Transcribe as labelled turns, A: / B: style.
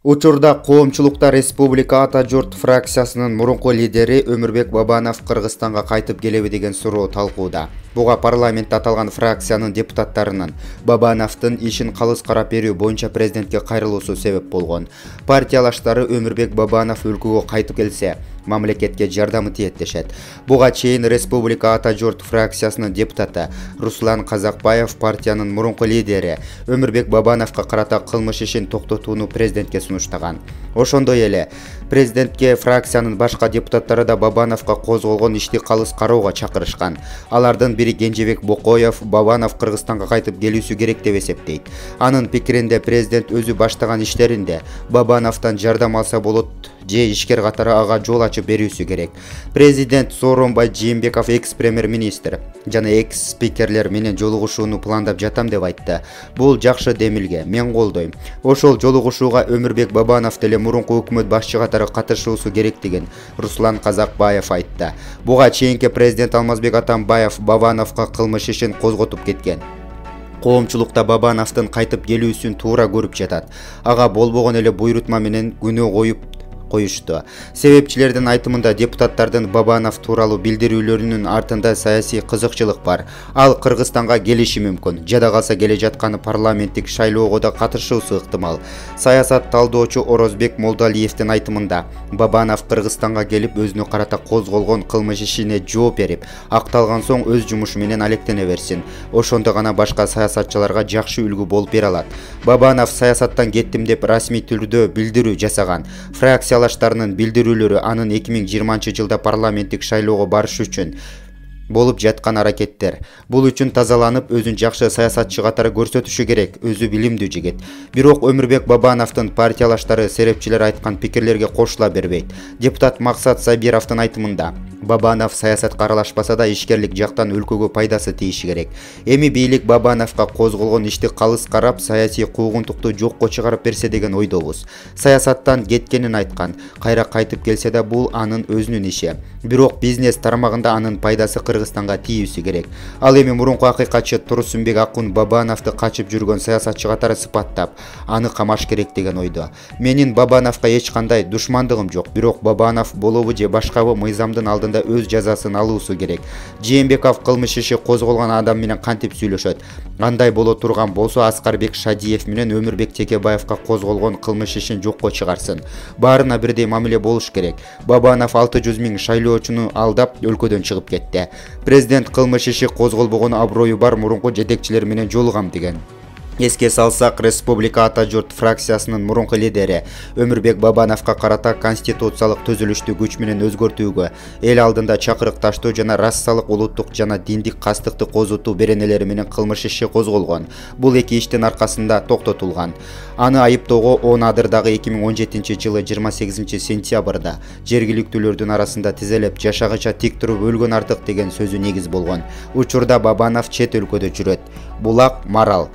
A: Учурда Коомчулуктар-Республика Ата Журт фракциясынын мурунку лидери Өмүрбек Бабанов Кыргызстанга кайтып келеби деген суроо талкууда. Буга парламентте аталган фракциянын депутаттарынын Бабановдун ишин калыс карап берүү боюнча президентке кайрылуусу себеп болгон. Партиялаштары Өмүрбек Бабанов өлкөгө кайтып келсе, мамлекетке жардамы тиет дешет. Буга чейин Республика Ата Журт фракциясынын депутаты Руслан Казакбаев партиянын мурунку лидери Өмүрбек Бабановго карата кылмыш ишин токтотууну президентке сунуштаган. Ошондой эле президентке фракциянын башка депутаттары да Бабановго козголгон ишти калыс кароого чакырышкан. Алардын бири Кенжебек Бокоев Бабанов Кыргызстанга кайтып келүүсү керек деп эсептейт. Анын пикиринде президент өзү баштаган иштеринде Бабановдон жардам алса болот же ишкер катары ага жол ачып берүүсү керек. Президент Сооронбай Жээнбеков экс-премьер-министр жана экс-спикерлер менен жолугушууну пландап жатам деп айтты. Бул жакшы демилге, мен колдойм. Ошол жолугушууга Өмүрбек Бабанов деле мурунку өкмөт башчы катары катышуусу керектигин Руслан Казакбаев айтты. Буга чейинки президент Алмазбек Атамбаев Бабановго кылмыш ишин козготуп кеткен. Коомчулукта Бабановдун кайтып келүүсүн туура көрүп жатат. Ага болбогон эле буйрутма менен күнөө коюшту. Себепчилердин айтымында депутаттардын Бабанов тууралуу билдирүүлөрүнүн артында саясий кызыкчылык бар. Ал Кыргызстанга келиши мүмкүн. Жада калса келе жатканы парламенттик шайлоого да катышуусу ыктымал. Саясат талдоочу Орозбек Молдалиевдин айтымында Бабанов Кыргызстанга келип өзүнө карата козголгон кылмыш ишине жооп берип, акталган соң өз жумушу менен алектене берсин. Ошондо гана башка саясатчыларга жакшы үлгү болуп бере алат. Бабанов саясаттан кеттим деп расмий түрдө билдирүү жасаган. Фракциялаштарынын билдирүүлөрү анын 2020-жылда парламенттик шайлоого барыш үчүн болуп жаткан аракеттер. Бул үчүн тазаланып, өзүн жакшы саясатчы катары көрсөтүшү керек, өзү билимдүү жигит. Бирок Өмүрбек Бабановдун партиялаштары серепчилер айткан пикирлерге кошула бербейт. Депутат Максат Сабировдун айтымында Бабанов саясатка аралашпаса да ишкерлик жактан өлкөгө пайдасы тийиши керек. Эми бийлик Бабановго козголгон ишти калыс карап, саясий куугунтукту жокко чыгарып берсе деген ойдобуз. Саясаттан кеткенин айткан. Кайра кайтып келсе да бул анын өзүнүн иши. Бирок бизнес тармагында анын пайдасы Кыргызстанга тийүүсү керек. Ал эми мурунку акыйкатчы Турсунбек Акун Бабановду качып жүргөн саясатчы катары сыпаттап, аны камаш керек деген ойдо. Менин Бабановго эч кандай душмандыгым жок, бирок Бабанов болобу же башкабы мыйзамдын алдында өз жазасын алуусу керек. Жээнбеков кылмыш иши козголгон адам менен кантип сүйлөшөт? Андай боло турган болсо Аскарбек Шадиев менен Өмүрбек Текебаевга козголгон кылмыш ишин жокко чыгарсын. Баарына бирдей мамиле болуш керек. Бабанов 600 000 шайлоочуну алдап өлкөдөн чыгып кетти. Президент кылмыш иши козголбогон аброю бар мурунку жетекчилер менен жолугам деген. Эске салсак, Республика Ата Журт фракциясынын мурунку лидери Өмүрбек Бабановго карата конституциялык түзүлүштү күч менен өзгөртүүгө, эл алдында чакырыкташтоо жана расалык, улуттук жана диндик кастыкты козутуу беренелери менен кылмыш иши козголгон. Бул эки иштин аркасында токтотулган. Аны айыптоого 10 адырдагы 2017-жылы 28 сентябрда жергиликтүүлөрдүн арасында тизелеп жашагыча тик туруп өлгөн артык деген сөзү негиз болгон. Учурда Бабанов чет өлкөдө жүрөт. Булак Марал.